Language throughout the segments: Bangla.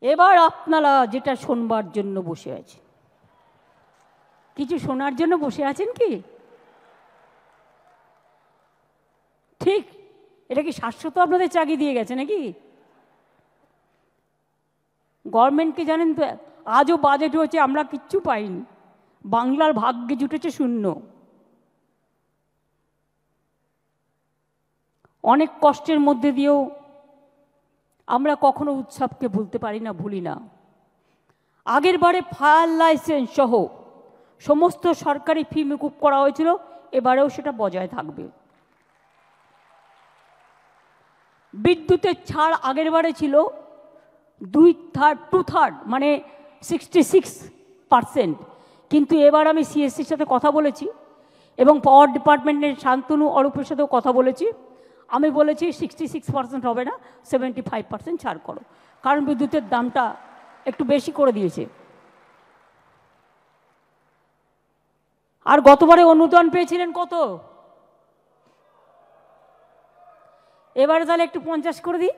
এবার আপনারা যেটা শোনবার জন্য বসে আছে, কিছু শোনার জন্য বসে আছেন কি? ঠিক, এটা কি শাশ্বত আপনাদের চাকরি দিয়ে গেছে নাকি? গভর্নমেন্টকে জানেন তো, আজও বাজেট হয়েছে আমরা কিচ্ছু পাইনি, বাংলার ভাগ্যে জুটেছে শূন্য। অনেক কষ্টের মধ্যে দিয়েও আমরা কখনো উৎসবকে ভুলতে পারি না, ভুলি না। আগের বারে ফায়ার লাইসেন্স সহ সমস্ত সরকারি ফি মকুব করা হয়েছিল, এবারেও সেটা বজায় থাকবে। বিদ্যুতের ছাড় আগের বারে ছিল 2/3 মানে 66%, কিন্তু এবার আমি সিএসসির সাথে কথা বলেছি এবং পাওয়ার ডিপার্টমেন্টের শান্তনু অরূপের সাথেও কথা বলেছি। আমি বলেছি 66% হবে না, 75% ছাড় করো, কারণ বিদ্যুতের দামটা একটু বেশি করে দিয়েছে। আর গতবারে অনুদান পেয়েছিলেন কত? এবারে তাহলে একটু 50 করে দিই।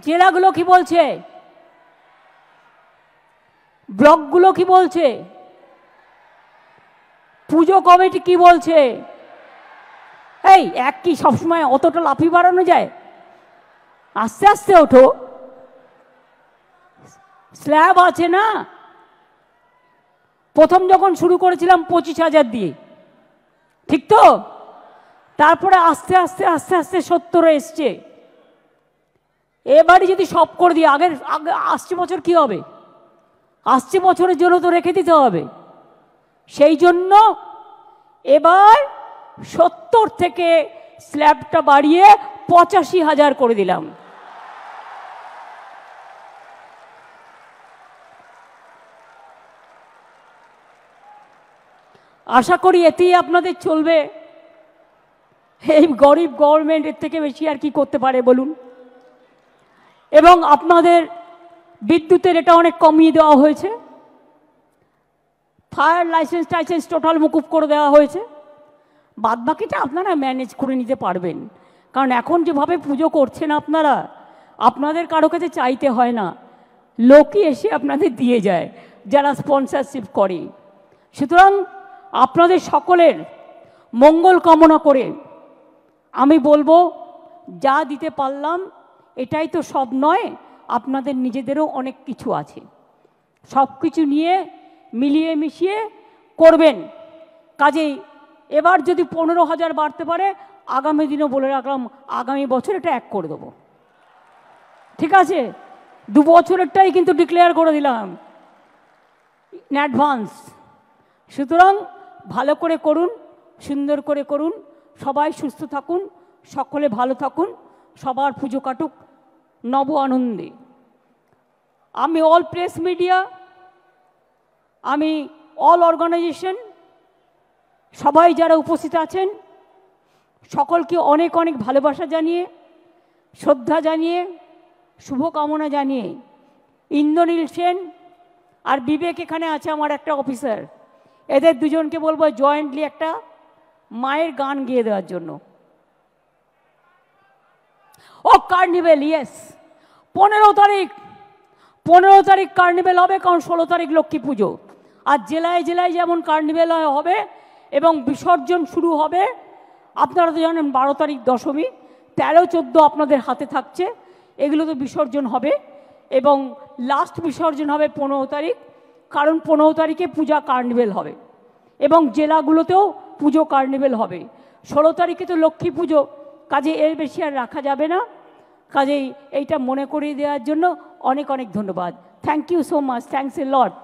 জেলাগুলো কি বলছে? ব্লকগুলো কি বলছে? পুজো কমিটি কি বলছে? এই এক কি সবসময় অতটা লাফি বাড়ানো যায়? আস্তে আস্তে ওঠো, স্ল্যাব আছে না। প্রথম যখন শুরু করেছিলাম 25,000 দিয়ে, ঠিক তো? তারপরে আস্তে আস্তে আস্তে আস্তে 70 এসছে। এবারে যদি সব করে দিই, আগে আসছে বছর কি হবে? আসছে বছরের জন্য তো রেখে দিতে হবে। সেই জন্য এবার 70 থেকে স্ল্যাবটা বাড়িয়ে 85,000 করে দিলাম। আশা করি এতেই আপনাদের চলবে। এই গরিব গভর্নমেন্ট এর থেকে বেশি আর কি করতে পারে বলুন? এবং আপনাদের বিদ্যুতের এটা অনেক কমিয়ে দেওয়া হয়েছে, ফায়ার লাইসেন্স টাইসেন্স টোটাল মকুব করে দেওয়া হয়েছে। বাদবাকিটা আপনারা ম্যানেজ করে নিতে পারবেন, কারণ এখন যেভাবে পুজো করছেন আপনারা, আপনাদের কারো কাছে চাইতে হয় না, লোকই এসে আপনাদের দিয়ে যায় যারা স্পন্সরশিপ করে। সুতরাং আপনাদের সকলের মঙ্গল কামনা করে আমি বলবো, যা দিতে পারলাম এটাই তো সব নয়, আপনাদের নিজেদেরও অনেক কিছু আছে। সব কিছু নিয়ে মিলিয়ে মিশিয়ে করবেন। কাজেই এবার যদি 15,000 বাড়তে পারে, আগামী দিনও বলে রাখলাম, আগামী বছর এটা 1 করে দেবো, ঠিক আছে? 2 বছরেরটাই কিন্তু ডিক্লেয়ার করে দিলাম ইন অ্যাডভান্স। সুতরাং ভালো করে করুন, সুন্দর করে করুন, সবাই সুস্থ থাকুন, সকলে ভালো থাকুন, সবার পুজো কাটুক নব আনন্দে। আমি অল প্রেস মিডিয়া, আমি অল অর্গানাইজেশন, সবাই যারা উপস্থিত আছেন সকলকে অনেক অনেক ভালোবাসা জানিয়ে, শ্রদ্ধা জানিয়ে, শুভকামনা জানিয়ে, ইন্দ্রনীল সেন আর বিবেক এখানে আছে আমার একটা অফিসার, এদের দুজনকে বলবো জয়েন্টলি একটা মায়ের গান গেয়ে দেওয়ার জন্য। ও কার্নিভেল, ইয়েস, 15 তারিখ কার্নিভেল হবে, কারণ 16 তারিখ লক্ষ্মী পুজো। আর জেলায় জেলায় যেমন কার্নিভেল হবে এবং বিসর্জন শুরু হবে, আপনারা তো জানেন 12 তারিখ দশমী, 13-14 আপনাদের হাতে থাকছে, এগুলো তো বিসর্জন হবে এবং লাস্ট বিসর্জন হবে 15 তারিখ, কারণ 15 তারিখে পূজা কার্নিভেল হবে এবং জেলাগুলোতেও পুজো কার্নিভেল হবে। 16 তারিখে তো লক্ষ্মী পুজো, কাজে এর বেশি আর রাখা যাবে না। কাজেই এইটা মনে করিয়ে দেওয়ার জন্য অনেক অনেক ধন্যবাদ। Thank you so much, thanks a lot.